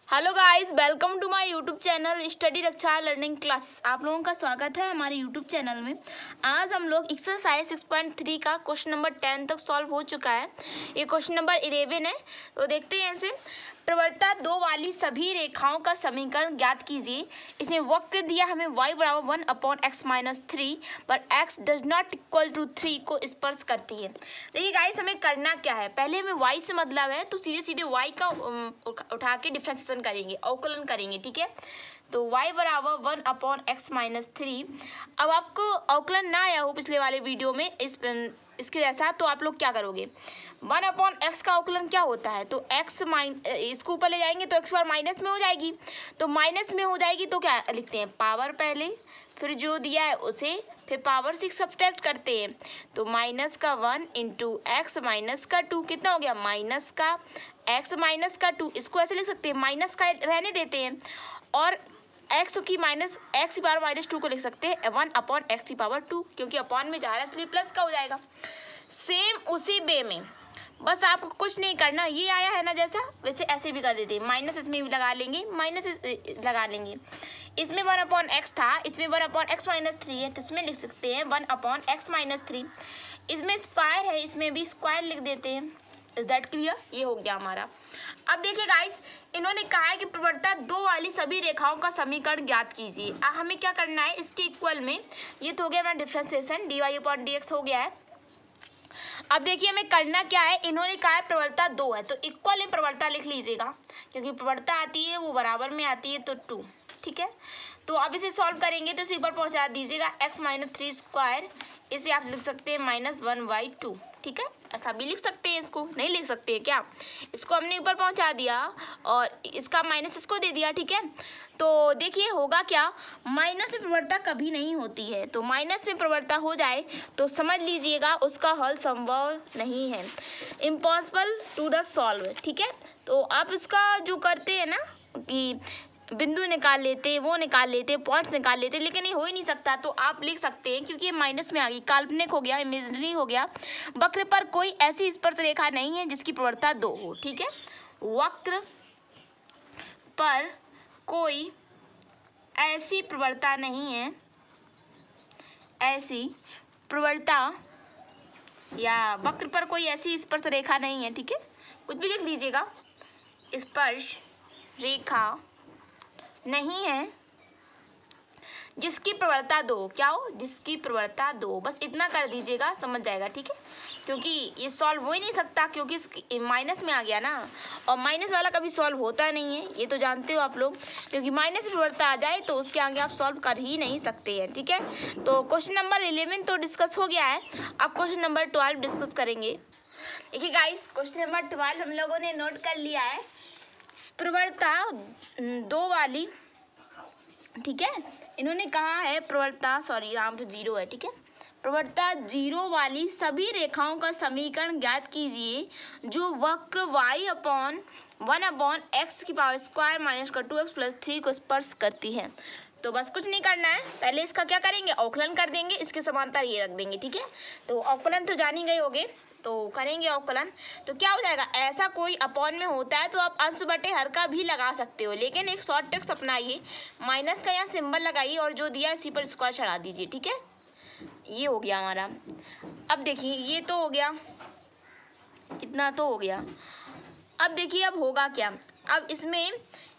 Hello guys, welcome to my YouTube channel study Raksha learning classes. आप लोगों का स्वागत है हमारे यूट्यूब चैनल में। आज हम लोग एक्सरसाइज 6.3 का क्वेश्चन नंबर 10 तक सॉल्व हो चुका है। ये क्वेश्चन नंबर 11 है, तो देखते हैं इसे। प्रवृत्ता 2 वाली सभी रेखाओं का समीकरण ज्ञात कीजिए। इसमें वक्र दिया हमें y बराबर 1/x-3 पर x does not equal to 3 को स्पर्श करती है। देखिए गाइस, हमें करना क्या है, पहले हमें y से मतलब है तो सीधे सीधे y का उठा के डिफ्रेंसिएशन करेंगे, अवकलन करेंगे, ठीक है। तो y बराबर 1/x-3। अब आपको अवकलन ना आया हो पिछले वाले वीडियो में इसके जैसा, तो आप लोग क्या करोगे, 1/x का अवकलन क्या होता है, तो x इसको ऊपर ले जाएंगे तो x बार माइनस में हो जाएगी, तो माइनस में हो जाएगी तो क्या लिखते हैं, पावर पहले, फिर जो दिया है उसे, फिर पावर 6 सब्ट्रैक्ट करते हैं, तो माइनस का 1 इंटू एक्स माइनस का 2 कितना हो गया, माइनस का x माइनस का 2। इसको ऐसे लिख सकते हैं, माइनस का रहने देते हैं, और x की माइनस x की पावर -2 को लिख सकते हैं 1/x की पावर 2, क्योंकि अपॉन में जा रहा है इसलिए प्लस का हो जाएगा। सेम उसी वे में बस आपको कुछ नहीं करना, ये आया है ना जैसा, वैसे ऐसे भी कर देते हैं, माइनस इसमें भी लगा लेंगे, माइनस लगा लेंगे। इसमें 1/x था, इसमें 1/x-3 है, तो इसमें लिख सकते हैं 1/x-3। इसमें स्क्वायर है, इसमें भी स्क्वायर लिख देते हैं। Is that clear? ये हो गया हमारा। अब देखिए गाइस, इन्होंने कहा है कि प्रवृत्ता 2 वाली सभी रेखाओं का समीकरण ज्ञात कीजिए। हमें क्या करना है, इसके इक्वल में, ये तो हो गया हमारा डिफरेंशिएशन, dy/dx हो गया है। अब देखिए हमें करना क्या है, इन्होंने कहा है प्रवृत्ता 2 है, तो इक्वल में प्रवृत्ता लिख लीजिएगा, क्योंकि प्रवृत्ता आती है वो बराबर में आती है, तो 2, ठीक है। तो अब इसे सॉल्व करेंगे तो इसे ऊपर पहुंचा दीजिएगा, x-3 स्क्वायर, इसे आप लिख सकते हैं -1/2, ठीक है। ऐसा भी लिख सकते हैं, इसको नहीं लिख सकते हैं क्या, इसको हमने ऊपर पहुंचा दिया और इसका माइनस इसको दे दिया, ठीक है। तो देखिए होगा क्या, माइनस में प्रवृत्ता कभी नहीं होती है, तो माइनस में प्रवृत्ता हो जाए तो समझ लीजिएगा उसका हल संभव नहीं है, इम्पॉसिबल टू द सॉल्व, ठीक है। तो आप इसका जो करते हैं ना कि बिंदु निकाल लेते, वो निकाल लेते, पॉइंट्स निकाल लेते, लेकिन ये हो ही नहीं सकता, तो आप लिख सकते हैं, क्योंकि ये माइनस में आ गई, काल्पनिक हो गया, इमेजिनरी हो गया। वक्र पर कोई ऐसी स्पर्श रेखा नहीं है जिसकी प्रवृत्ता 2 हो, ठीक है। वक्र पर कोई ऐसी प्रवृत्ता नहीं है, ऐसी प्रवृत्ता या वक्र पर कोई ऐसी स्पर्श रेखा नहीं है, ठीक है, कुछ भी लिख लीजिएगा, स्पर्श रेखा नहीं है जिसकी प्रवृत्ता 2, क्या हो, जिसकी प्रवृत्ता 2, बस इतना कर दीजिएगा, समझ जाएगा, ठीक है। क्योंकि ये सॉल्व हो ही नहीं सकता, क्योंकि माइनस में आ गया ना, और माइनस वाला कभी सॉल्व होता नहीं है, ये तो जानते हो आप लोग, क्योंकि माइनस प्रवृत्ता आ जाए तो उसके आगे आप सॉल्व कर ही नहीं सकते हैं, ठीक है। तो क्वेश्चन नंबर 11 तो डिस्कस हो गया है, अब क्वेश्चन नंबर 12 डिस्कस करेंगे। देखिए गाइस, क्वेश्चन नंबर 12 हम लोगों ने नोट कर लिया है, प्रवृत्ता 2 वाली, ठीक है। इन्होंने कहा है प्रवृत्ता, सॉरी यहाँ पे 0 है, ठीक है, प्रवृत्ता 0 वाली सभी रेखाओं का समीकरण ज्ञात कीजिए जो वक्र y/1/x की पावर स्क्वायर माइनस का 2x + 3 को स्पर्श करती है। तो बस कुछ नहीं करना है, पहले इसका क्या करेंगे, अवकलन कर देंगे, इसके समांतर ये रख देंगे, ठीक है। तो अवकलन तो जान ही गए होगे, तो करेंगे अवकलन, तो क्या हो जाएगा, ऐसा कोई अपॉन में होता है तो आप अंश बटे हर का भी लगा सकते हो, लेकिन एक शॉर्ट ट्रिक्स अपनाइए, माइनस का यहाँ सिंबल लगाइए और जो दिया है इसी पर स्क्वायर चढ़ा दीजिए, ठीक है। ये हो गया हमारा। अब देखिए ये तो हो गया, इतना तो हो गया। अब देखिए अब होगा क्या, अब इसमें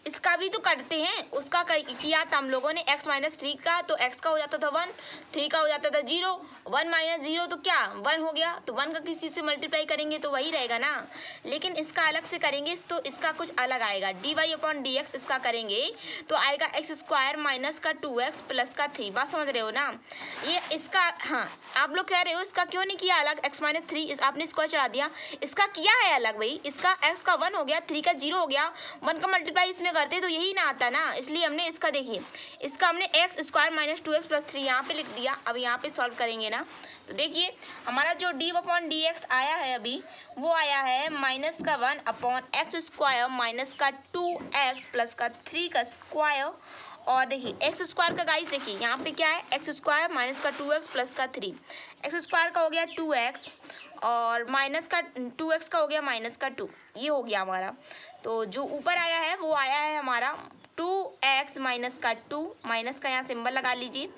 इसका भी तो करते हैं, उसका किया था हम लोगों ने, x-3 का, तो x का हो जाता था 1, 3 का हो जाता था 0, 1 - 0 तो क्या 1 हो गया, तो 1 का किसी से मल्टीप्लाई करेंगे तो वही रहेगा ना, लेकिन इसका अलग से करेंगे तो इसका कुछ अलग आएगा, dy/dx इसका करेंगे तो आएगा x² माइनस का 2x प्लस का 3, बात समझ रहे हो ना। ये इसका, हाँ आप लोग कह रहे हो इसका क्यों नहीं किया अलग, x-3 आपने स्क्वायर चढ़ा दिया, इसका किया है अलग भाई, इसका x का 1 हो गया, 3 का 0 हो गया, 1 का मल्टीप्लाई इसमें करते तो यही ना आता ना, इसलिए हमने इसका, देखिए इसका हमने x² माइनस 2x प्लस 3 यहाँ पे लिख दिया। अब यहाँ पे सॉल्व करेंगे ना, तो देखिए हमारा जो dy/dx आया है अभी, वो आया है माइनस का 1/x² माइनस का 2x प्लस का 3 का स्क्वायर, और देखिए x² का गाइस, देखिए यहाँ पे क्या है, x² माइनस का 2x प्लस का 3, x² का हो गया 2x और माइनस का 2x का हो गया -2, ये हो गया हमारा। तो जो ऊपर आया है वो आया है हमारा 2x माइनस का 2, माइनस का यहाँ सिंबल लगा लीजिए,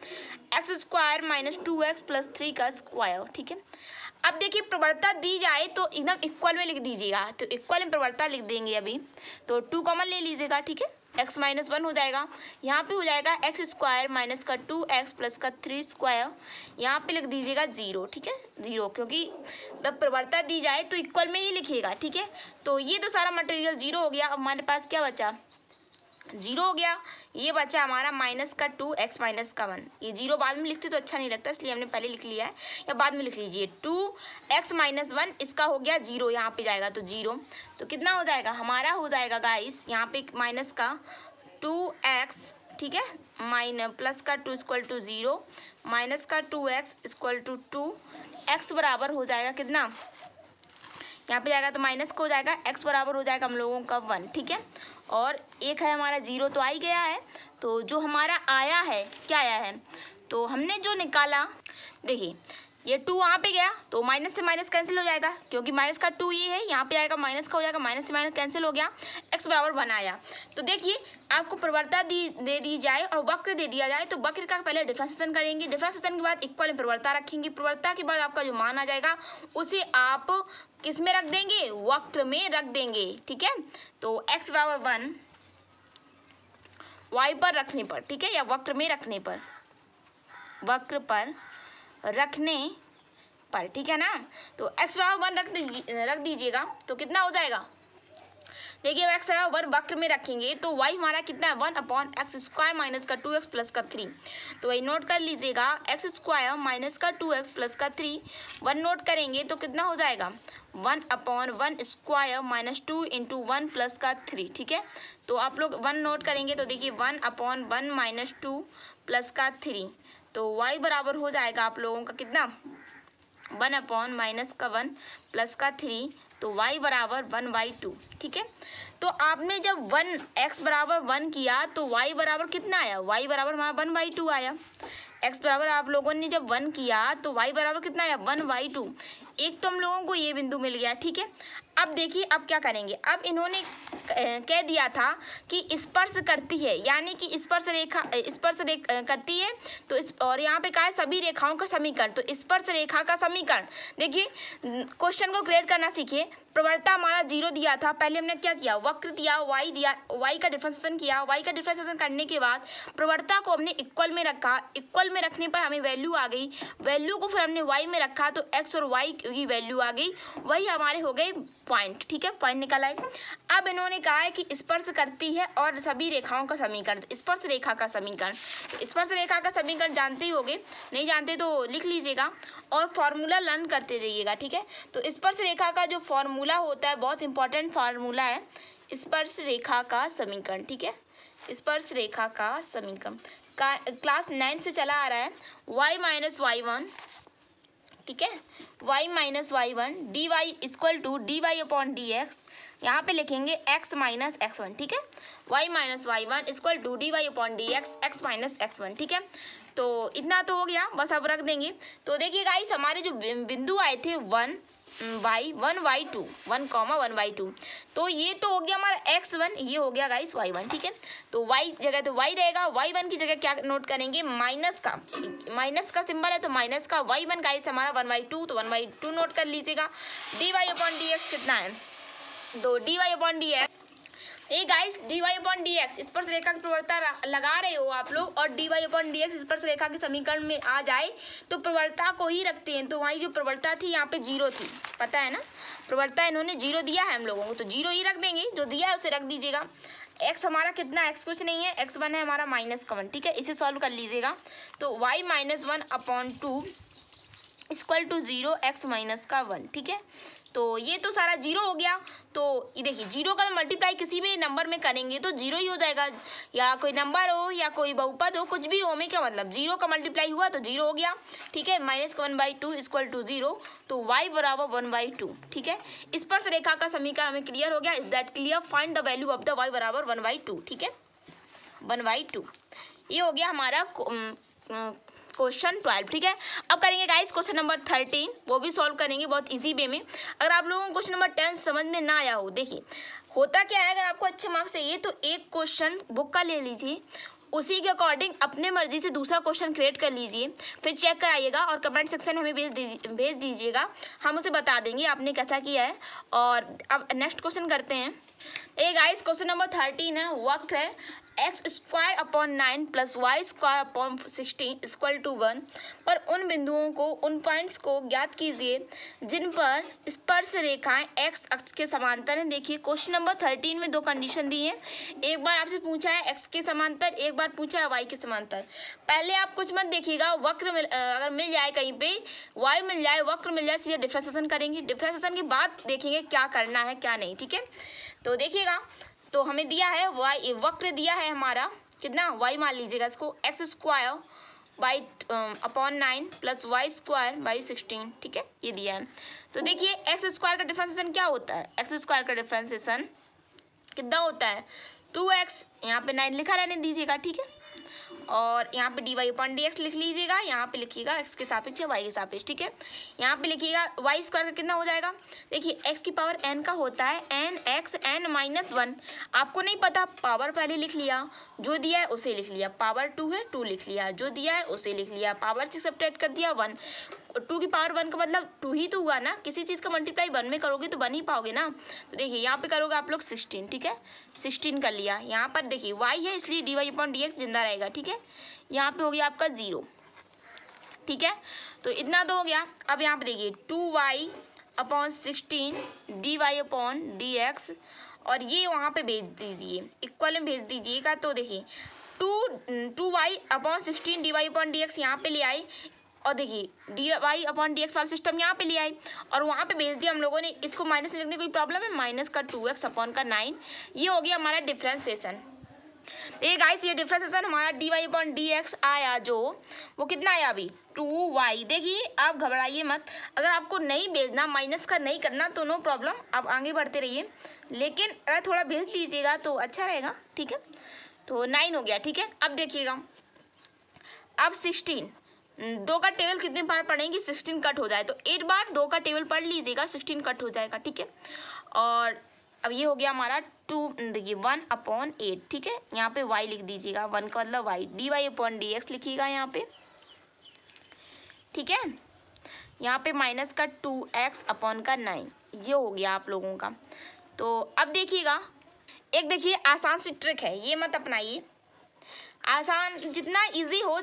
x square minus 2x plus 3 का स्क्वायर। ठीक है, अब देखिए प्रवणता दी जाए तो एकदम इक्वल में लिख दीजिएगा, तो इक्वल में प्रवणता लिख देंगे अभी, तो 2 कॉमन ले लीजिएगा। ठीक है, x माइनस 1 हो जाएगा, यहाँ पे हो जाएगा एक्स स्क्वायर माइनस का 2x प्लस का 3 स्क्वायर, यहाँ पे लिख दीजिएगा 0। ठीक है, 0, क्योंकि जब प्रवणता दी जाए तो इक्वल में ही लिखिएगा। ठीक है, तो ये तो सारा मटेरियल 0 हो गया। अब हमारे पास क्या बचा, 0 हो गया। ये बचा हमारा माइनस का 2x माइनस का 1, ये 0 बाद में लिखते तो अच्छा नहीं लगता, इसलिए हमने पहले लिख लिया है, या बाद में लिख लीजिए। 2x माइनस 1 इसका हो गया 0, यहाँ पे जाएगा तो 0, तो कितना हो जाएगा हमारा, हो जाएगा गाइस यहाँ पे माइनस का 2x, ठीक है, माइनस प्लस का 2 इक्वल टू 0, माइनस का 2x इक्वल टू 2, x बराबर हो जाएगा कितना, यहाँ पे जाएगा तो माइनस को हो जाएगा, x बराबर हो जाएगा हम लोगों का 1। ठीक है, और एक है हमारा 0 तो आ ही गया है। तो जो हमारा आया है, क्या आया है, तो हमने जो निकाला, देखिए ये 2 वहाँ पे गया तो माइनस से माइनस कैंसिल हो जाएगा, क्योंकि माइनस का 2 ये है, यहाँ पे आएगा माइनस का हो जाएगा, माइनस से माइनस कैंसिल हो गया, x बराबर 1 आया। तो देखिए आपको प्रवणता दे दी जाए और वक्र दे दिया जाए तो वक्र का पहले डिफरेंशिएशन करेंगे, डिफरेंशिएशन के बाद इक्वल में प्रवणता रखेंगे, प्रवणता के बाद आपका जो मान आ जाएगा उसे आप किस में रख देंगे, वक्र में रख देंगे। ठीक है, तो x बराबर 1 y पर रखने पर, ठीक है, या वक्र में रखने पर, वक्र पर रखने पर, ठीक है ना, तो x बराबर 1 रख दीजिएगा, तो कितना हो जाएगा, देखिए x बराबर 1 वक्र में रखेंगे तो y हमारा कितना है, 1/x स्क्वायर माइनस का 2x प्लस का 3, तो वही नोट कर लीजिएगा, x स्क्वायर माइनस का 2x प्लस का 3, 1 नोट करेंगे तो कितना हो जाएगा, 1/1 स्क्वायर माइनस 2 इंटू 1 प्लस का 3। ठीक है, तो आप लोग 1 नोट करेंगे तो देखिए 1/1 माइनस 2 प्लस का 3, तो y बराबर हो जाएगा आप लोगों का कितना, 1/ माइनस का 1 प्लस का 3, तो y बराबर 1/2। ठीक है, तो आपने जब 1x बराबर 1 किया तो y बराबर कितना आया, y बराबर हमारा 1/2 आया। x बराबर आप लोगों ने जब 1 किया तो y बराबर कितना आया, 1/2। एक तो हम लोगों को ये बिंदु मिल गया। ठीक है, अब देखिए अब क्या करेंगे, अब इन्होंने कह दिया था कि स्पर्श करती है, यानी कि स्पर्श रेखा करती है, तो इस और यहाँ पे कहा है सभी रेखाओं का समीकरण, तो स्पर्श रेखा का समीकरण। देखिए क्वेश्चन को ग्रेड करना सीखिए, प्रवणता हमारा 0 दिया था, पहले हमने क्या किया, वक्र दिया, y दिया, y का डिफरेंशिएशन किया, y का डिफरेंशिएशन करने के बाद प्रवणता को हमने इक्वल में रखा, इक्वल में रखने पर हमें वैल्यू आ गई, वैल्यू को फिर हमने y में रखा तो x और y की वैल्यू आ गई, वही हमारे हो गए पॉइंट। ठीक है, पॉइंट निकल आए। अब इन्होंने कहा है कि स्पर्श करती है और सभी रेखाओं का समीकरण, स्पर्श रेखा का समीकरण, तो स्पर्श रेखा का समीकरण जानते ही होंगे, नहीं जानते तो लिख लीजिएगा और फॉर्मूला लर्न करते रहिएगा। ठीक है, तो स्पर्श रेखा का जो फॉर्मूला होता है, बहुत इंपॉर्टेंट फार्मूला है, स्पर्श रेखा का समीकरण। ठीक है, स्पर्श रेखा का समीकरण का क्लास 9 से चला आ रहा है, y माइनस y1, ठीक है, y minus y1 dy equal to dy upon dx, यहाँ पे लिखेंगे x माइनस x1। ठीक है, y minus y1 equal to dy upon dx x minus x1। ठीक है, तो इतना तो हो गया, बस अब रख देंगे। तो देखिए गाइस हमारे जो बिंदु आए थे 1/2, 1,1/2, तो ये तो हो गया हमारा x1, ये हो गया गाइस y1। ठीक है, तो y जगह तो y रहेगा, y1 की जगह क्या नोट करेंगे, माइनस का सिंबल है तो माइनस का, y1 गाइस हमारा 1/2, तो 1/2 नोट कर लीजिएगा। dy अपॉन dx कितना है, तो dy अपॉन dx, ये गाइस dy अपॉन dx स्पर्श रेखा की प्रवणता लगा रहे हो आप लोग, और dy अपॉन dx स्पर्श रेखा के समीकरण में आ जाए तो प्रवणता को ही रखते हैं, तो वही जो प्रवणता थी यहाँ पे 0 थी, पता है ना, प्रवणता इन्होंने 0 दिया है हम लोगों को, तो 0 ही रख देंगे, जो दिया है उसे रख दीजिएगा। x हमारा कितना, x कुछ नहीं है, x1 है हमारा माइनस का 1। ठीक है, इसे सॉल्व कर लीजिएगा, तो y minus 1/2 equal to 0 x minus का 1। ठीक है, तो ये तो सारा 0 हो गया, तो ये देखिए 0 का मल्टीप्लाई किसी भी नंबर में करेंगे तो 0 ही हो जाएगा, या कोई नंबर हो या कोई बहुपद हो, कुछ भी हो में क्या मतलब, 0 का मल्टीप्लाई हुआ तो 0 हो गया। ठीक है, माइनस का 1/2 इक्वल टू 0, तो y बराबर 1/2। ठीक है, स्पर्श रेखा का समीकरण हमें क्लियर हो गया। Is that clear, find the value of the y बराबर 1/2। ठीक है, 1/2 ये हो गया हमारा क्वेश्चन 12। ठीक है, अब करेंगे गाइस क्वेश्चन नंबर 13, वो भी सॉल्व करेंगे बहुत इजी वे में। अगर आप लोगों को क्वेश्चन नंबर 10 समझ में ना आया हो, देखिए होता क्या है, अगर आपको अच्छे मार्क्स चाहिए तो एक क्वेश्चन बुक का ले लीजिए, उसी के अकॉर्डिंग अपने मर्जी से दूसरा क्वेश्चन क्रिएट कर लीजिए, फिर चेक कराइएगा और कमेंट सेक्शन में हमें भेज दीजिएगा, हम उसे बता देंगे आपने कैसा किया है। और अब नेक्स्ट क्वेश्चन करते हैं। ए गाइस, क्वेश्चन नंबर 13 है, वक्र है x square upon 9 plus y square upon 16 equal to 1 पर उन बिंदुओं को, उन पॉइंट्स को ज्ञात कीजिए जिन पर स्पर्श रेखाएं एक्स अक्ष के समांतर हैं। देखिए क्वेश्चन नंबर 13 में दो कंडीशन दी है, एक बार आपसे पूछा है एक्स के समांतर, एक बार पूछा है वाई के समांतर। पहले आप कुछ मत देखिएगा, वक्र अगर मिल जाए कहीं पे, वाई मिल जाए, वक्र मिल जाए, सीधे डिफरेंशिएशन करेंगे, डिफरेंशिएशन के बाद देखेंगे क्या करना है क्या नहीं, ठीक है। तो देखिएगा, तो हमें दिया है वाई, वक्र दिया है हमारा कितना, वाई मान लीजिएगा इसको, x square by upon 9 plus y square by 16, ठीक है, ये दिया है। तो देखिए एक्स स्क्वायर का डिफरेंशिएशन क्या होता है, एक्स स्क्वायर का डिफरेंशिएशन कितना होता है 2x, यहाँ पे 9 लिखा रहने दीजिएगा, ठीक है, और यहाँ पे dy अपॉन dx लिख लीजिएगा, यहाँ पे लिखिएगा x के सापेक्ष या y के सापेक्ष, ठीक है। यहाँ पे लिखिएगा y स्क्वायर का कितना हो जाएगा, देखिए x की पावर n का होता है nx n माइनस 1, आपको नहीं पता पावर पहले लिख लिया, जो दिया है उसे लिख लिया, पावर 2 है 2 लिख लिया, जो दिया है उसे लिख लिया, पावर से सब्ट्रैक्ट कर दिया 1, 2 की पावर 1 का मतलब 2 ही तो हुआ ना, किसी चीज़ का मल्टीप्लाई 1 में करोगे तो बन ही पाओगे ना। तो देखिए यहाँ पे करोगे आप लोग 16, ठीक है, 16 कर लिया। यहाँ पर देखिए y है इसलिए dy अपॉन dx जिंदा रहेगा, ठीक है। यहाँ पे हो गया आपका 0, ठीक है, तो इतना तो हो गया। अब यहाँ पे देखिए 2y upon 16 dy upon dx, और ये वहाँ पे भेज दीजिए, इक्वल में भेज दीजिएगा। तो देखिए 2y upon 16 dy upon dx यहाँ पे ले आए, और देखिए dy अपॉन dx वाला सिस्टम यहाँ पे ले आए और वहाँ पे भेज दिया हम लोगों ने। इसको माइनस में लिखने कोई प्रॉब्लम है, माइनस का 2x अपॉन का 9, ये हो गया हमारा डिफरेंशिएशन। ये गाइस ये डिफरेंशिएशन हमारा dy अपॉन dx आया, जो वो कितना आया अभी 2y। देखिए आप घबराइए मत, अगर आपको नहीं भेजना, माइनस का नहीं करना तो नो प्रॉब्लम, आप आगे बढ़ते रहिए, लेकिन अगर थोड़ा भेज लीजिएगा तो अच्छा रहेगा, ठीक है। तो 9 हो गया, ठीक है। अब देखिएगा, अब 16 2 का टेबल कितने बार पढ़ेंगे, 16 कट हो जाए तो 8 बार 2 का टेबल पढ़ लीजिएगा, 16 कट हो जाएगा, ठीक है। और अब ये हो गया हमारा 2, देखिए 1 अपॉन 8, ठीक है, यहाँ पे y लिख दीजिएगा, 1 का मतलब y, dy अपॉन dx लिखिएगा यहाँ पे, ठीक है। यहाँ पे माइनस का 2x अपॉन का 9, ये हो गया आप लोगों का। तो अब देखिएगा, एक देखिए आसान सी ट्रिक है, ये मत अपनाइए, आसान जितना इजी हो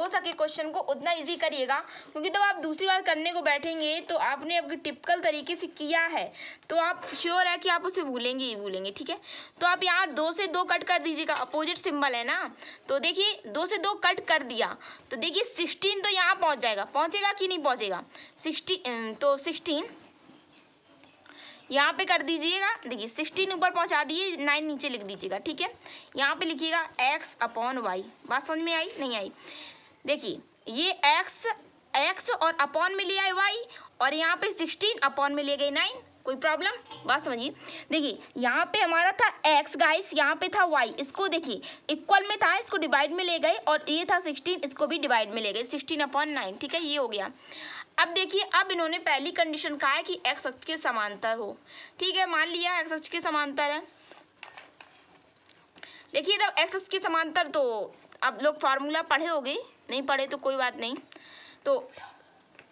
सके क्वेश्चन को उतना इजी करिएगा, क्योंकि तो आप दूसरी बार करने को बैठेंगे तो आपने अपने टिपिकल तरीके से किया है तो आप श्योर है कि आप उसे भूलेंगे ही भूलेंगे, ठीक है। तो आप यहाँ 2 से 2 कट कर दीजिएगा, अपोजिट सिंबल है ना, तो देखिए 2 से 2 कट कर दिया तो देखिए 16 तो यहाँ पहुँच जाएगा, पहुँचेगा कि नहीं पहुँचेगा, 16 तो 16 यहाँ पे कर दीजिएगा, देखिए 16 ऊपर पहुँचा दिए, 9 नीचे लिख दीजिएगा, ठीक है। यहाँ पे लिखिएगा x अपॉन वाई, बात समझ में आई नहीं आई, देखिए ये x और अपॉन में ले आए y, और यहाँ पे 16 अपॉन में ले गए 9, कोई प्रॉब्लम, बात समझिए। देखिए यहाँ पे हमारा था x गाइस, यहाँ पे था y, इसको देखिए इक्वल में था, इसको डिवाइड में ले गए, और ये था 16, इसको भी डिवाइड में ले गए, 16 अपॉन 9, ठीक है, ये हो गया। अब देखिए, अब इन्होंने पहली कंडीशन कहा है कि x अक्ष के समांतर हो, ठीक है, मान लिया x अक्ष के समांतर है। देखिए जब x अक्ष के समांतर, तो अब लोग फार्मूला पढ़े होंगे, नहीं पढ़े तो कोई बात नहीं। तो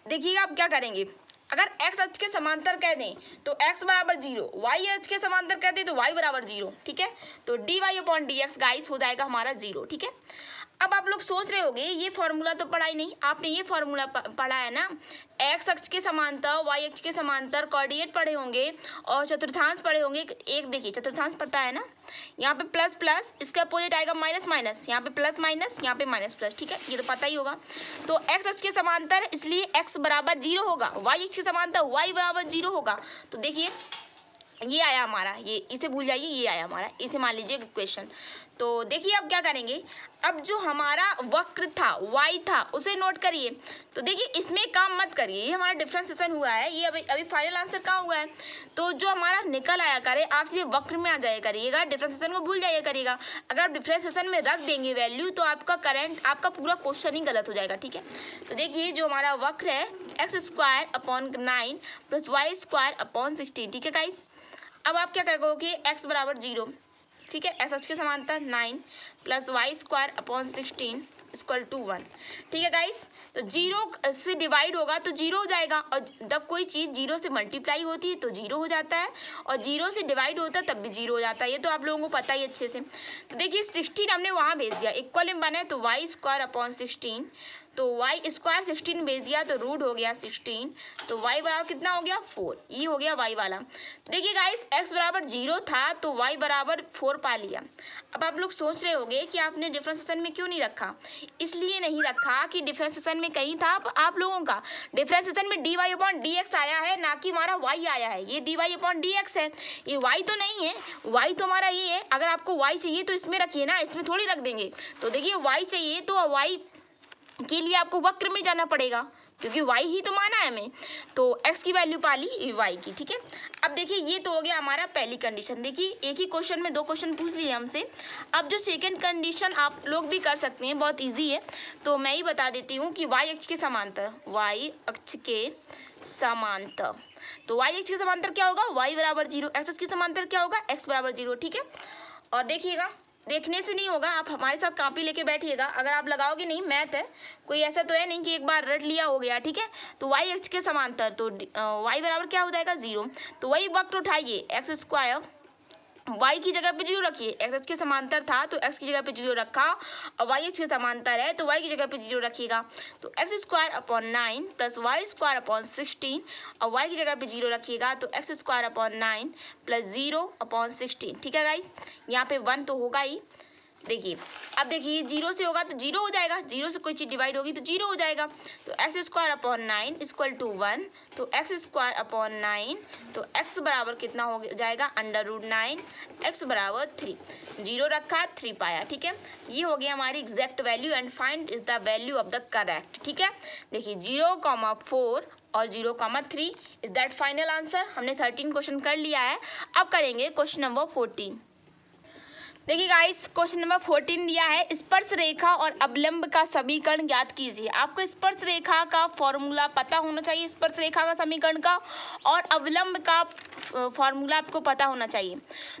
देखिएगा आप क्या करेंगे, अगर x अक्ष के समांतर कह दें तो x बराबर 0, y अक्ष के समांतर कह दें तो y बराबर 0, ठीक है। तो dy अपॉन dx गाइस हो जाएगा हमारा 0, ठीक है। अब आप लोग सोच रहे होंगे ये फार्मूला तो पढ़ा ही नहीं, आपने ये फार्मूला पढ़ा है ना, x अक्ष के समांतर y अक्ष के समांतर कोऑर्डिनेट पढ़े होंगे और चतुर्थांश पढ़े होंगे। एक देखिए चतुर्थांश पढ़ता है ना, यहाँ पे प्लस प्लस, इसका अपोजिट आएगा माइनस माइनस, यहाँ पे प्लस माइनस, यहाँ पे माइनस प्लस, ठीक है, ये तो पता ही होगा। तो x अक्ष के समांतर इसलिए x बराबर 0 होगा, y अक्ष के समांतर y बराबर 0 होगा। तो देखिए ये आया हमारा, ये इसे भूल जाइए, ये आया हमारा, इसे मान लीजिए क्वेश्चन। तो देखिए अब क्या करेंगे, अब जो हमारा वक्र था y था उसे नोट करिए। तो देखिए इसमें काम मत करिए, ये हमारा डिफरेंशिएशन हुआ है, ये अभी फाइनल आंसर कहाँ हुआ है, तो जो हमारा निकल आया करे आप सीधे वक्र में आ जाया करिएगा, डिफरेंशिएशन को भूल जाइए करिएगा। अगर आप डिफरेंशिएशन में रख देंगे वैल्यू तो आपका पूरा क्वेश्चन ही गलत हो जाएगा, ठीक है। तो देखिए जो हमारा वक्र है x² upon 9 plus y² upon 16, ठीक है गाइस। अब आप क्या करोगे, x बराबर 0, ठीक है, एस एच के समांतर 9 plus y square upon 16 equal to 1, ठीक है गाइस। तो 0 से डिवाइड होगा तो 0 हो जाएगा, और जब कोई चीज़ 0 से मल्टीप्लाई होती है तो 0 हो जाता है, और 0 से डिवाइड होता है तब भी 0 हो जाता है। ये तो आप लोगों को पता ही अच्छे से। तो देखिए 16 हमने वहाँ भेज दिया, इक्वल में बना है तो वाई स्क्वायर अपॉन 16, तो वाई स्क्वायर 16 भेज दिया तो रूट हो गया 16, तो वाई बराबर कितना हो गया 4, ये हो गया वाई वाला। देखिए गाइस x बराबर 0 था तो y बराबर 4 पा लिया। अब आप लोग सोच रहे होंगे कि आपने डिफरेंशिएशन में क्यों नहीं रखा, इसलिए नहीं रखा कि डिफरेंशिएशन में कहीं था आप लोगों का डिफरेंशिएशन में d y upon d x आया है, ना कि हमारा y आया है। ये d y upon d x है, ये y तो नहीं है, y तो हमारा ये है। अगर आपको y चाहिए तो इसमें रखिए ना, इसमें थोड़ी रख देंगे। तो देखिए y चाहिए तो y के लिए आपको वक्र में जाना पड़ेगा, क्योंकि y ही तो माना है हमें। तो x की वैल्यू पा ली y की, ठीक है। अब देखिए ये तो हो गया हमारा पहली कंडीशन। देखिए एक ही क्वेश्चन में 2 क्वेश्चन पूछ लिए हमसे। अब जो सेकंड कंडीशन आप लोग भी कर सकते हैं, बहुत इजी है, तो मैं ही बता देती हूँ कि y अक्ष के समांतर, y अक्ष के समांतर, तो y अक्ष के समांतर क्या होगा, y बराबर 0, x अक्ष के समांतर क्या होगा, x बराबर 0, ठीक है। और देखिएगा, देखने से नहीं होगा, आप हमारे साथ कॉपी लेके बैठिएगा। अगर आप लगाओगे नहीं, मैथ है, कोई ऐसा तो है नहीं कि एक बार रट लिया हो गया, ठीक है। तो y अक्ष के समांतर, तो y बराबर क्या हो जाएगा 0, तो वही वक्र उठाइए, एक्स स्क्वायर y की जगह पे 0 रखिए, x अक्ष के समांतर था तो x की जगह पे 0 रखा, और y अक्ष के समांतर है तो y की जगह पे 0 रखिएगा। तो x square upon 9 plus y square upon 16, और y की जगह पे 0 रखिएगा तो x square upon 9 plus 0 upon 16, ठीक है गाइस। यहाँ पे 1 तो होगा ही। देखिए अब देखिए 0 से होगा तो 0 हो जाएगा, 0 से कोई चीज़ डिवाइड होगी तो 0 हो जाएगा। तो x square upon 9 equal to 1, तो एक्स स्क्वायर अपॉन 9, तो x बराबर कितना हो जाएगा, अंडर रूट 9, x बराबर 3, 0 रखा 3 पाया, ठीक है। ये हो गया हमारी exact value, and find is the value of the correct, ठीक है। देखिए 0,4 और 0,3 इज दैट फाइनल आंसर। हमने 13 क्वेश्चन कर लिया है। अब करेंगे क्वेश्चन नंबर 14। देखिए गाइस क्वेश्चन नंबर 14 दिया है, स्पर्श रेखा और अवलंब का समीकरण ज्ञात कीजिए। आपको स्पर्श रेखा का फॉर्मूला पता होना चाहिए, स्पर्श रेखा का समीकरण का, और अवलंब का फॉर्मूला आपको पता होना चाहिए।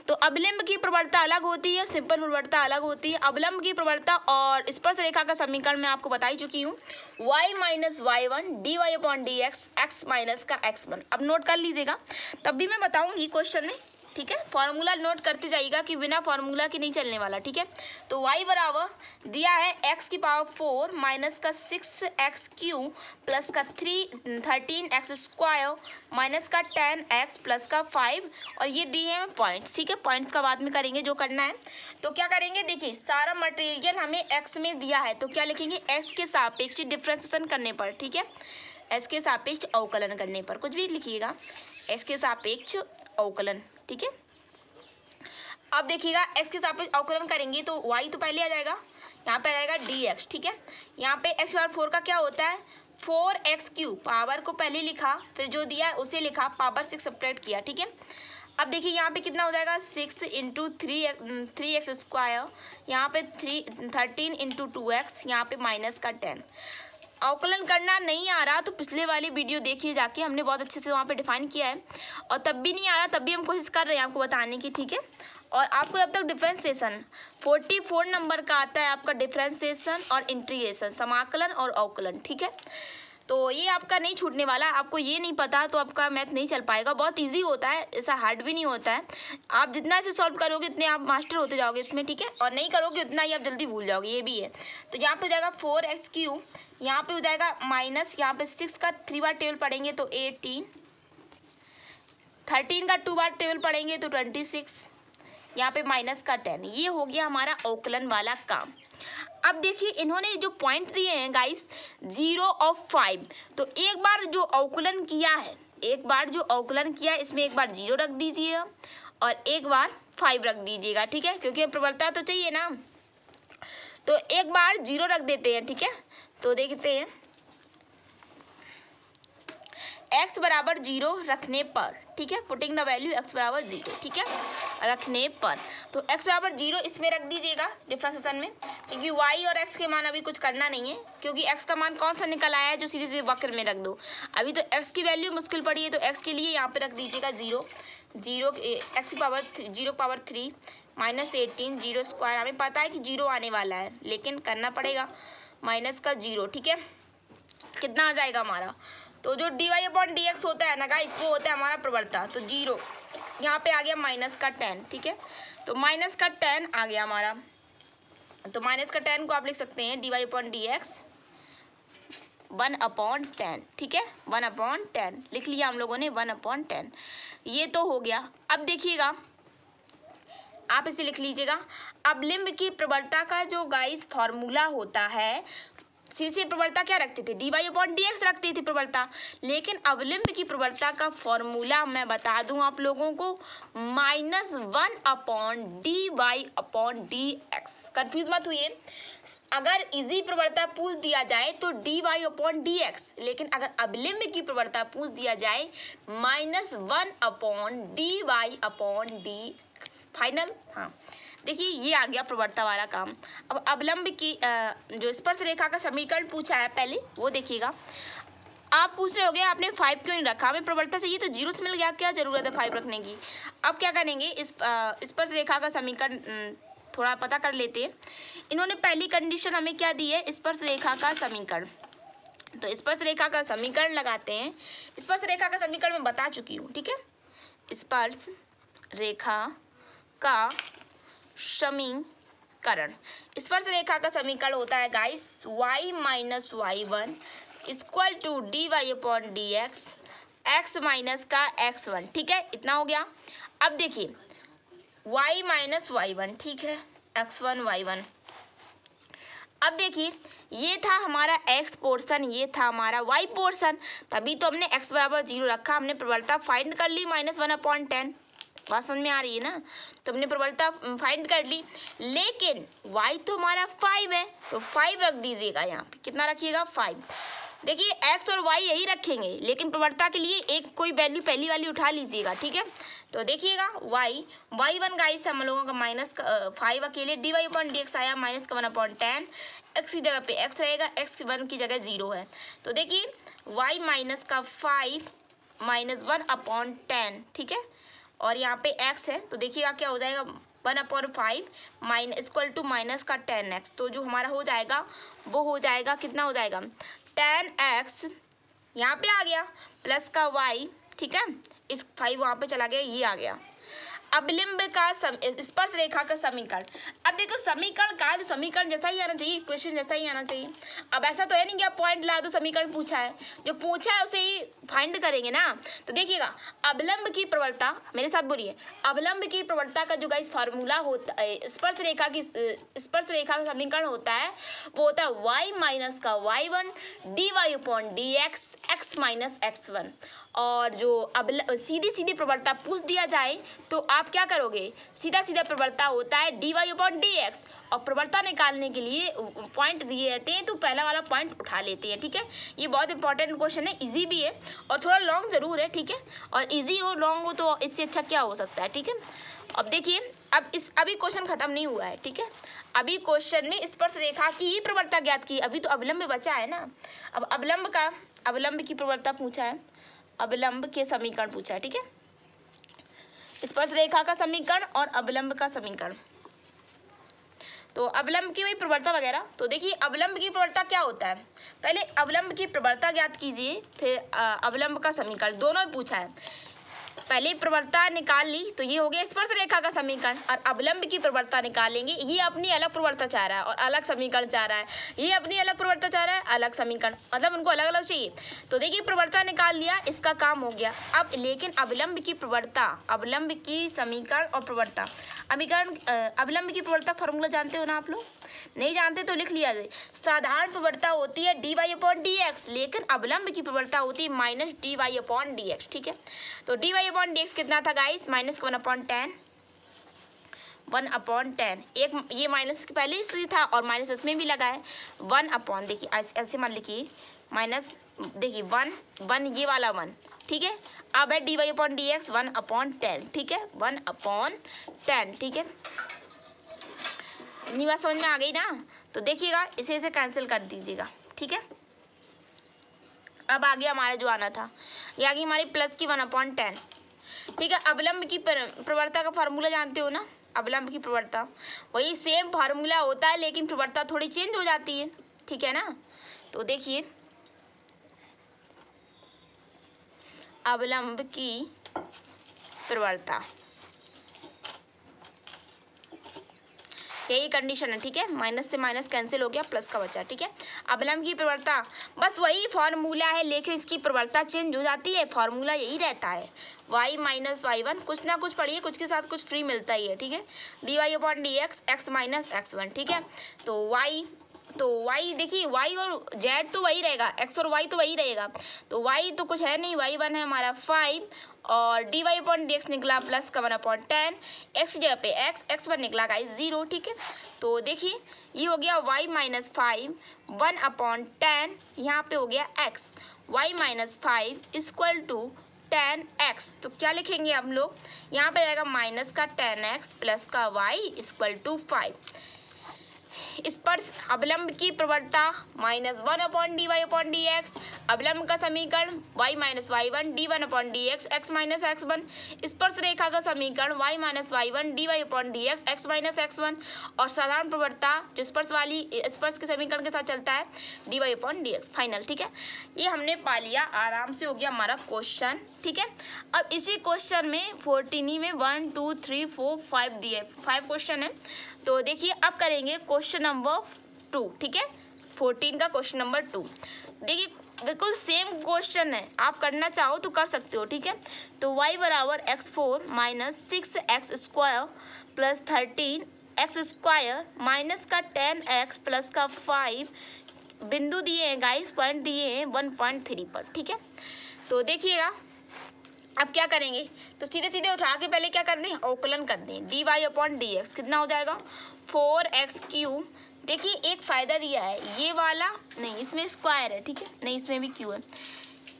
तो अवलंब की प्रवणता अलग होती है, सिंपल प्रवणता अलग होती है। अवलंब की प्रवणता और स्पर्श रेखा का समीकरण मैं आपको बता ही चुकी हूँ, y minus y one d y upon d x, x minus का x1। अब नोट कर लीजिएगा, तब भी मैं बताऊँगी क्वेश्चन में, ठीक है। फॉर्मूला नोट करते जाइएगा कि बिना फॉर्मूला के नहीं चलने वाला, ठीक है। तो y बराबर दिया है x की पावर 4 माइनस का 6x क्यू प्लस का 13x स्क्वायर माइनस का 10x प्लस का 5, और ये दिए हैं पॉइंट्स, ठीक है। पॉइंट्स का बाद में करेंगे जो करना है। तो क्या करेंगे, देखिए सारा मटेरियल हमें x में दिया है, तो क्या लिखेंगे, x के सापेक्ष डिफ्रेंशिएशन करने पर, ठीक है, x के सापेक्ष अवकलन करने पर, कुछ भी लिखिएगा, x के सापेक्ष अवकलन, ठीक है। अब देखिएगा x के सापेक्ष अवकलन करेंगे तो y तो पहले आ जाएगा, यहाँ पे आ जाएगा dx, ठीक है। यहाँ पे x बार 4 का क्या होता है, 4x क्यूब, पावर को पहले लिखा, फिर जो दिया उसे लिखा, पावर 6 सब्ट्रैक्ट किया, ठीक है। अब देखिए यहाँ पे कितना हो जाएगा, 6 इंटू 3x स्क्वायर, यहाँ पे 13 इंटू 2x, यहाँ पे माइनस का 10। अवकलन करना नहीं आ रहा तो पिछले वाली वीडियो देखिए जाके, हमने बहुत अच्छे से वहाँ पे डिफाइन किया है, और तब भी नहीं आ रहा तब भी हम कोशिश कर रहे हैं आपको बताने की, ठीक है। और आपको जब तक डिफरेंशिएशन 44 नंबर का आता है आपका डिफरेंशिएशन और इंटीग्रेशन, समाकलन और अवकलन, ठीक है। तो ये आपका नहीं छूटने वाला। आपको ये नहीं पता तो आपका मैथ नहीं चल पाएगा। बहुत इजी होता है, ऐसा हार्ड भी नहीं होता है। आप जितना इसे सॉल्व करोगे उतने आप मास्टर होते जाओगे इसमें, ठीक है, और नहीं करोगे उतना ही आप जल्दी भूल जाओगे, ये भी है। तो यहाँ पे हो जाएगा 4x क्यूब, यहाँ पे हो जाएगा माइनस, यहाँ पे 6 का 3 बार टेबल पढ़ेंगे तो 18, 13 का 2 बार टेबल पढ़ेंगे तो 26, यहाँ पे माइनस का 10। ये हो गया हमारा अवकलन वाला काम। अब देखिए इन्होंने जो पॉइंट दिए हैं गाइस 0 और 5, तो एक बार जो अवकलन किया है, इसमें एक बार 0 रख दीजिएगा और एक बार 5 रख दीजिएगा, ठीक है, क्योंकि प्रवणता तो चाहिए ना। तो एक बार 0 रख देते हैं, ठीक है। तो देखते हैं x बराबर 0 रखने पर, ठीक है, पुटिंग द वैल्यू x बराबर 0, ठीक है, रखने पर। तो x बराबर 0 इसमें रख दीजिएगा डिफरेंशिएशन में, क्योंकि y और x के मान अभी कुछ करना नहीं है, क्योंकि x का मान कौन सा निकल आया है जो सीधे सीधे वक्र में रख दो। अभी तो x की वैल्यू मुश्किल पड़ी है, तो x के लिए यहाँ पे रख दीजिएगा 0, x की पावर 0 पावर 3 माइनस 18 0 स्क्वायर। हमें पता है कि 0 आने वाला है, लेकिन करना पड़ेगा माइनस का 0, ठीक है। कितना आ जाएगा हमारा, तो जो dy/dx होता है ना गाइस, वो होता है हमारा प्रवणता। तो 0 यहाँ पे आ गया माइनस का 10, ठीक है, तो माइनस का 10 आ गया हमारा। तो माइनस का 10 को आप लिख सकते हैं dy/dx 1/10, ठीक है, 1/10 लिख लिया हम लोगों ने, 1/10। ये तो हो गया। अब देखिएगा, आप इसे लिख लीजिएगा, अवलिम्ब की प्रवणता का जो गाइस फॉर्मूला होता है, सीधे प्रवणता क्या रखते थे, dy/dx रखते थे प्रवणता, लेकिन अवलिम्ब की प्रवणता का फॉर्मूला मैं बता दूं आप लोगों को, -1/dy/dx। कंफ्यूज मत हुई। अगर इजी प्रवणता पूछ दिया जाए तो dy/dx, लेकिन अगर अवलिम्ब की प्रवणता पूछ दिया जाए -1/dy/dx। फाइनल, हाँ देखिए ये आ गया प्रवणता वाला काम। अब अवलंब की जो स्पर्श रेखा का समीकरण पूछा है पहले वो देखिएगा। आप पूछ रहे होगे आपने 5 क्यों नहीं रखा, हमें प्रवणता चाहिए तो 0 से मिल गया, क्या जरूरत है 5 रखने की। अब क्या करेंगे, इस स्पर्श रेखा का समीकरण थोड़ा पता कर लेते हैं। इन्होंने पहली कंडीशन हमें क्या दी है, स्पर्श रेखा का समीकरण। तो स्पर्श रेखा का समीकरण लगाते हैं। स्पर्श रेखा का समीकरण मैं बता चुकी हूँ, ठीक है। स्पर्श रेखा का समीकरण, स्पर्श रेखा का समीकरण होता है guys y minus y1 equal to dy/dx x minus का x1, ठीक है, इतना हो गया। अब देखिए y माइनस y1, ठीक है, x1 y1। अब देखिए ये था हमारा x पोर्शन, ये था हमारा y पोर्शन, तभी तो हमने x बराबर 0 रखा। हमने प्रवणता फाइंड कर ली -1/10, बात समझ में आ रही है ना। तो हमने प्रवणता फाइंड कर ली, लेकिन y तो हमारा 5 है, तो 5 रख दीजिएगा यहाँ पे। कितना रखिएगा, 5। देखिए x और y यही रखेंगे, लेकिन प्रवणता के लिए एक कोई वैल्यू पहली वाली उठा लीजिएगा, ठीक है। तो देखिएगा y1 गाइस हम लोगों का -5 अकेले, dy/dx आया -1/10, x की जगह पे x रहेगा, x1 की जगह 0 है। तो देखिए y माइनस का 5 -1/10, ठीक है, और यहाँ पे x है, तो देखिएगा क्या हो जाएगा, 1/5 इक्वल टू माइनस का 10x। तो जो हमारा हो जाएगा वो हो जाएगा, कितना हो जाएगा, 10x यहाँ पे आ गया प्लस का y, ठीक है, इस 5 वहाँ पे चला गया, ये आ गया। अवलिम्ब का स्पर्श रेखा का समीकरण। अब देखो समीकरण का है तो समीकरण जैसा ही आना चाहिए, इक्वेशन जैसा ही आना चाहिए। अब ऐसा तो है नहीं कि आप पॉइंट ला दो, समीकरण पूछा है, जो पूछा है उसे ही फाइंड करेंगे ना। तो देखिएगा अवलंब की प्रवणता, मेरे साथ बोलिए, अवलंब की प्रवणता का जो गाइस फार्मूला होता है, स्पर्श रेखा का समीकरण होता है, वो होता है y माइनस का y1 dy/dx x minus x1। और जो सीधी सीधी प्रवणता पूछ दिया जाए तो आप क्या करोगे, सीधा सीधा प्रवणता होता है dy/dx, और प्रवणता निकालने के लिए पॉइंट दिए रहते हैं, तो पहला वाला पॉइंट उठा लेते हैं, ठीक है। ये बहुत इंपॉर्टेंट क्वेश्चन है, इजी भी है और थोड़ा लॉन्ग ज़रूर है, ठीक है। और इजी हो लॉन्ग हो तो इससे अच्छा क्या हो सकता है, ठीक है। अब देखिए अभी क्वेश्चन खत्म नहीं हुआ है, ठीक है। अभी क्वेश्चन में स्पर्श रेखा की ही प्रवणता ज्ञात की, अभी तो अवलंब बचा है ना। अब अवलंब की प्रवणता पूछा है, अवलंब के समीकरण पूछा है, ठीक है। स्पर्श रेखा का समीकरण और अवलंब का समीकरण, तो अवलंब की वही प्रवणता वगैरह। तो देखिए अवलंब की प्रवणता क्या होता है, पहले अवलंब की प्रवणता ज्ञात कीजिए, फिर अवलंब का समीकरण, दोनों ही पूछा है। पहले प्रवणता निकाल ली तो ये हो गया स्पर्श रेखा का समीकरण, और अवलंब की प्रवणता निकालेंगे, ये अपनी अलग प्रवणता चाह रहा है और अलग समीकरण चाह रहा है, ये अपनी अलग प्रवणता चाह रहा है, अलग समीकरण, मतलब उनको अलग अलग चाहिए। तो देखिए प्रवणता निकाल लिया, इसका काम हो गया। अब लेकिन अवलंब की प्रवणता, अवलंब की समीकरण और प्रवणता, अवलंब की प्रवणता फॉर्मूला जानते हो ना आप लोग, नहीं जानते तो लिख लिया जाए। साधारण प्रवणता होती है dy/dx, लेकिन अवलंब की प्रवणता होती है -dy/dx, ठीक है। तो dy/dx कितना था गाइस, -1/10, 1/10, एक ये माइनस पहले से था और माइनस इसमें भी लगा है, 1 देखिए ऐसे मान लिखिए, देखिए 1 1 ये वाला 1, ठीक है। अब है dy अपॉन डी एक्स 1/10, ठीक है, 1/10, ठीक है। इतनी बात समझ में आ गई ना। तो देखिएगा इसे कैंसिल कर दीजिएगा, ठीक है। अब आगे हमारा जो आना था, ये आ गई हमारी प्लस की 1/10, ठीक है। अवलंब की प्रवणता का फार्मूला जानते हो ना, अवलंब की प्रवणता वही सेम फार्मूला होता है, लेकिन प्रवणता थोड़ी चेंज हो जाती है, ठीक है ना। तो देखिए अवलंब की प्रवणता, यही कंडीशन है, ठीक है। माइनस से माइनस कैंसिल हो गया, प्लस का बचा, ठीक है। अवलंब की प्रवणता बस वही फॉर्मूला है, लेकिन इसकी प्रवणता चेंज हो जाती है, फॉर्मूला यही रहता है y माइनस y1, कुछ ना कुछ पढ़िए, कुछ के साथ कुछ फ्री मिलता ही है, ठीक है। dy upon d x x minus x1, ठीक है। तो y देखिए y और z तो वही रहेगा, x और y तो वही रहेगा, तो y तो कुछ है नहीं, y1 है हमारा 5 और dy अपॉन डी एक्स निकला प्लस का 1/10, x की जगह पे x पर निकला गाइस 0, ठीक है। तो देखिए ये हो गया y माइनस 5 1/10, यहाँ पे हो गया x, y minus 5 equal to 10x। तो क्या लिखेंगे हम लोग, यहाँ पे जाएगा माइनस का 10x प्लस का y इक्वल टू 5। इस पर अवलंब की प्रवणता -1 upon d y upon d x, अवलंब का समीकरण y minus y1 d1 upon d x x minus x1, स्पर्श रेखा का समीकरण y minus y1 dy upon d x x minus x1, और साधारण प्रवणता जो स्पर्श के समीकरण के साथ चलता है dy upon d x, final, ठीक है। ये हमने पा लिया, आराम से हो गया हमारा क्वेश्चन, ठीक है। अब इसी क्वेश्चन में 14 में 1 2 3 4 5 दिए, 5 क्वेश्चन है। तो देखिए अब करेंगे क्वेश्चन नंबर 2, ठीक है। 14 का क्वेश्चन नंबर 2, देखिए बिल्कुल सेम क्वेश्चन है, आप करना चाहो तो कर सकते हो, ठीक है। तो y बराबर x4 minus 6x square plus 13x square minus का 10x प्लस का 5 बिंदु दिए हैं गाइस, पॉइंट दिए हैं 1.3 पर, ठीक है। तो देखिएगा अब क्या करेंगे, तो सीधे सीधे उठा के पहले क्या कर दें, अवकलन कर दें, d y upon d x कितना हो जाएगा 4x क्यूब। देखिए एक फ़ायदा दिया है, ये वाला नहीं, इसमें स्क्वायर है, ठीक है, नहीं इसमें भी क्यू है।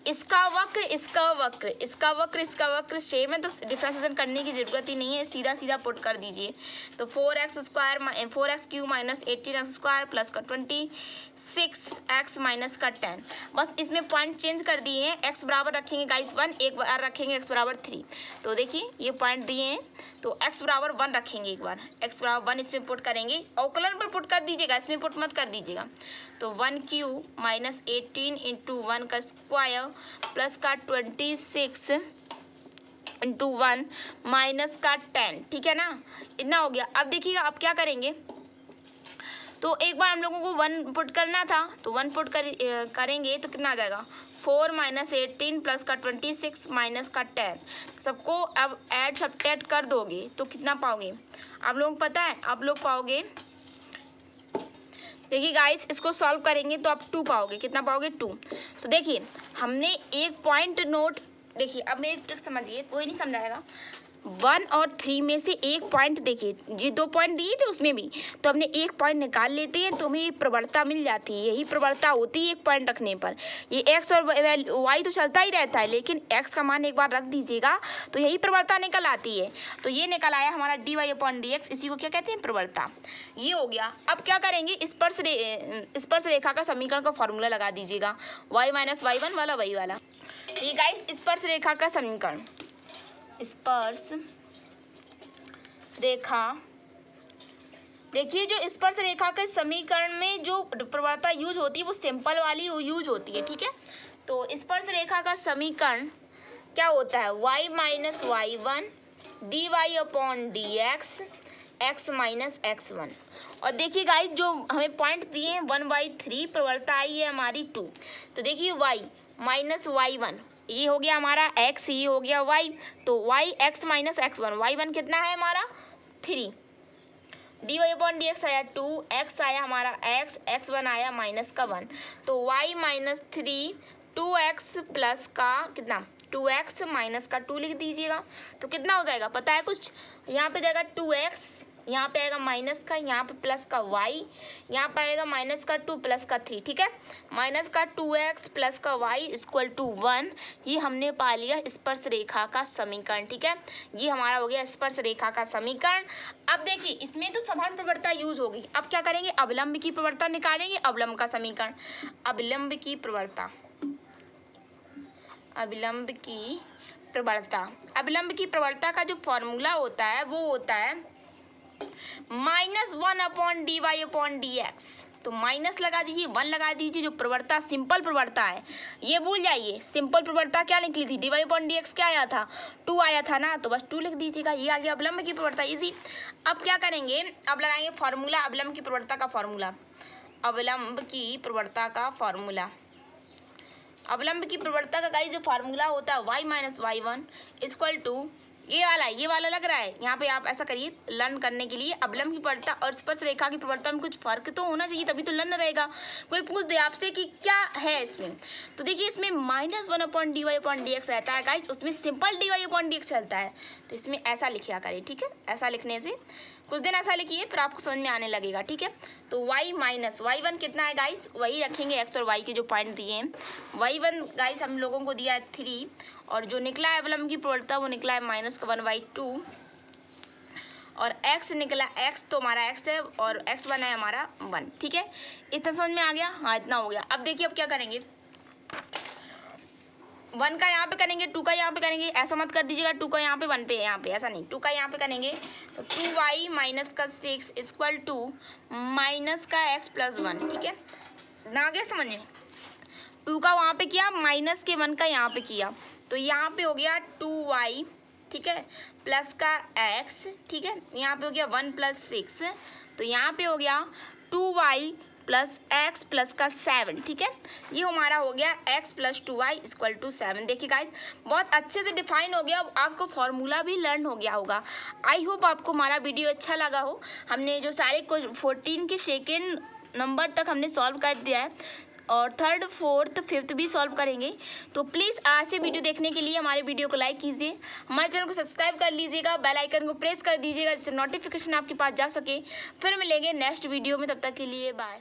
इसका वक्र इसका वक्र इसका वक्र इसका वक्र सेम है, तो डिफ्रेंसिएशन करने की ज़रूरत ही नहीं है, सीधा सीधा पुट कर दीजिए। तो 4x square 4x cube minus 18x square plus का 26x माइनस का 10, बस इसमें पॉइंट चेंज कर दिए हैं, x बराबर रखेंगे गाइस 1, एक बार रखेंगे x बराबर 3। तो देखिए ये पॉइंट दिए हैं, तो x बराबर 1 रखेंगे, एक बार x बराबर 1 इसमें पुट करेंगे, अवकलन पर पुट कर दीजिएगा, इसमें पुट मत कर दीजिएगा। तो 1 क्यूब माइनस 18 इंटू 1 का स्क्वायर प्लस का 26 इंटू 1 माइनस का 10, ठीक है ना, इतना हो गया। अब देखिएगा अब क्या करेंगे, तो एक बार हम लोगों को 1 पुट करना था, तो 1 पुट करेंगे तो कितना आ जाएगा 4 माइनस 18 प्लस का 26 माइनस का 10, सबको अब ऐड सब्ट्रैक्ट कर दोगे तो कितना पाओगे, आप लोगों को पता है, आप लोग पाओगे, देखिए गाइस इसको सॉल्व करेंगे तो आप 2 पाओगे, कितना पाओगे 2। तो देखिए हमने एक पॉइंट नोट, देखिए अब मेरी ट्रिक समझिए, कोई नहीं समझाएगा, 1 और 3 में से एक पॉइंट, देखिए ये 2 पॉइंट दिए थे उसमें भी, तो हमने एक पॉइंट निकाल लेते हैं तो हमें ये प्रवणता मिल जाती है, यही प्रवणता होती है एक पॉइंट रखने पर। ये x और y तो चलता ही रहता है, लेकिन x का मान एक बार रख दीजिएगा तो यही प्रवणता निकल आती है। तो ये निकल आया हमारा d y upon d x, इसी को क्या कहते हैं प्रवणता, ये हो गया। अब क्या करेंगे, स्पर्श रेखा का समीकरण का फॉर्मूला लगा दीजिएगा, y माइनस y1 वाला वही वाला। ये गाइस स्पर्श रेखा का समीकरण, स्पर्श रेखा, देखिए जो स्पर्श रेखा के समीकरण में जो प्रवणता यूज होती है वो सिंपल वाली यूज होती है, ठीक है। तो स्पर्श रेखा का समीकरण क्या होता है, y minus y1 d y upon d x x minus x1। और देखिए गाइस जो हमें पॉइंट दिए हैं 1/3, प्रवणता आई है हमारी 2। तो देखिए y माइनस y1 ये हो गया हमारा x, ये हो गया y, तो y x minus x1, y1 कितना है हमारा 3, d y upon d x आया 2, x आया हमारा x, x1 आया माइनस का 1, तो y माइनस 3 2x प्लस का कितना 2x माइनस का 2 लिख दीजिएगा, तो कितना हो जाएगा पता है कुछ, यहाँ पे जाएगा 2x यहाँ पे आएगा माइनस का, यहाँ पे प्लस का y, यहाँ पे आएगा माइनस का 2 प्लस का 3, ठीक है। माइनस का 2x प्लस का y इक्वल टू 1, ये हमने पा लिया स्पर्श रेखा का समीकरण, ठीक है। ये हमारा हो गया स्पर्श रेखा का समीकरण। अब देखिए इसमें तो साधारण प्रवणता यूज होगी। अब क्या करेंगे, अवलंब की प्रवणता निकालेंगे, अवलंब का समीकरण। अवलंब की प्रवणता, अवलंब की प्रवणता, अवलंब की प्रवणता का जो फॉर्मूला होता है वो होता है -1/dy/dx। तो माइनस लगा दीजिए, 1 लगा दीजिए। जो प्रवणता सिंपल प्रवणता है ये भूल जाइए। सिंपल प्रवणता क्या निकली थी, dy/dx क्या आया था, 2 आया था ना, तो बस 2 लिख दीजिएगा। ये आ गया अवलंब की प्रवणता, इजी। अब क्या करेंगे, अब लगाएंगे फॉर्मूला, अवलंब की प्रवणता का फॉर्मूला, अवलंब की प्रवणता का फॉर्मूला। अवलंब की प्रवणता का गाइस जो फार्मूला होता है y-y1 इक्वल टू ये वाला लग रहा है। यहाँ पे आप ऐसा करिए, लर्न करने के लिए अवलंब की प्रवणता और स्पर्श रेखा की प्रवणता में कुछ फर्क तो होना चाहिए, तभी तो लर्न रहेगा। कोई पूछ दे आपसे कि क्या है इसमें, तो देखिए इसमें -1/dy/dx रहता है गाइस, उसमें सिंपल dy/dx चलता है। तो इसमें ऐसा लिखिया करें, ठीक है। ऐसा लिखने से कुछ दिन ऐसा लिखिए, फिर आपको समझ में आने लगेगा, ठीक है। तो y-y1 कितना है गाइस, वही रखेंगे x और y के जो पॉइंट दिए हैं। y1 गाइस हम लोगों को दिया है 3, और जो निकला है अवलंब की प्रवणता वो निकला है -1/2, और x निकला, x तो हमारा x है और x बना है हमारा 1, ठीक है। इतना समझ में आ गया, हाँ इतना हो गया। अब देखिए अब क्या करेंगे, 1 का यहाँ पे करेंगे, 2 का यहाँ पे करेंगे। ऐसा मत कर दीजिएगा 2 का यहाँ पे 1 पे यहाँ पे, ऐसा नहीं, 2 का यहाँ पे करेंगे। तो 2y माइनस का 6 इक्वल टू माइनस का x प्लस 1, ठीक है ना, आ गया समझ में। 2 का वहाँ पे किया, माइनस के 1 का यहाँ पे किया, तो यहाँ पे हो गया 2y, ठीक है, प्लस का x, ठीक है। यहाँ पे हो गया 1 प्लस 6, तो यहाँ पे हो गया 2y प्लस x प्लस का 7, ठीक है। ये हमारा हो गया x plus 2y equal to 7। देखिए गाइज बहुत अच्छे से डिफाइन हो गया, आपको फॉर्मूला भी लर्न हो गया होगा। आई होप आपको हमारा वीडियो अच्छा लगा हो। हमने जो सारे 14 के सेकेंड नंबर तक हमने सॉल्व कर दिया है, और 3rd 4th 5th भी सॉल्व करेंगे। तो प्लीज़ आज से वीडियो देखने के लिए हमारे वीडियो को लाइक कीजिए, हमारे चैनल को सब्सक्राइब कर लीजिएगा, बेल आइकन को प्रेस कर दीजिएगा जिससे नोटिफिकेशन आपके पास जा सके। फिर मिलेंगे नेक्स्ट वीडियो में, तब तक के लिए बाय।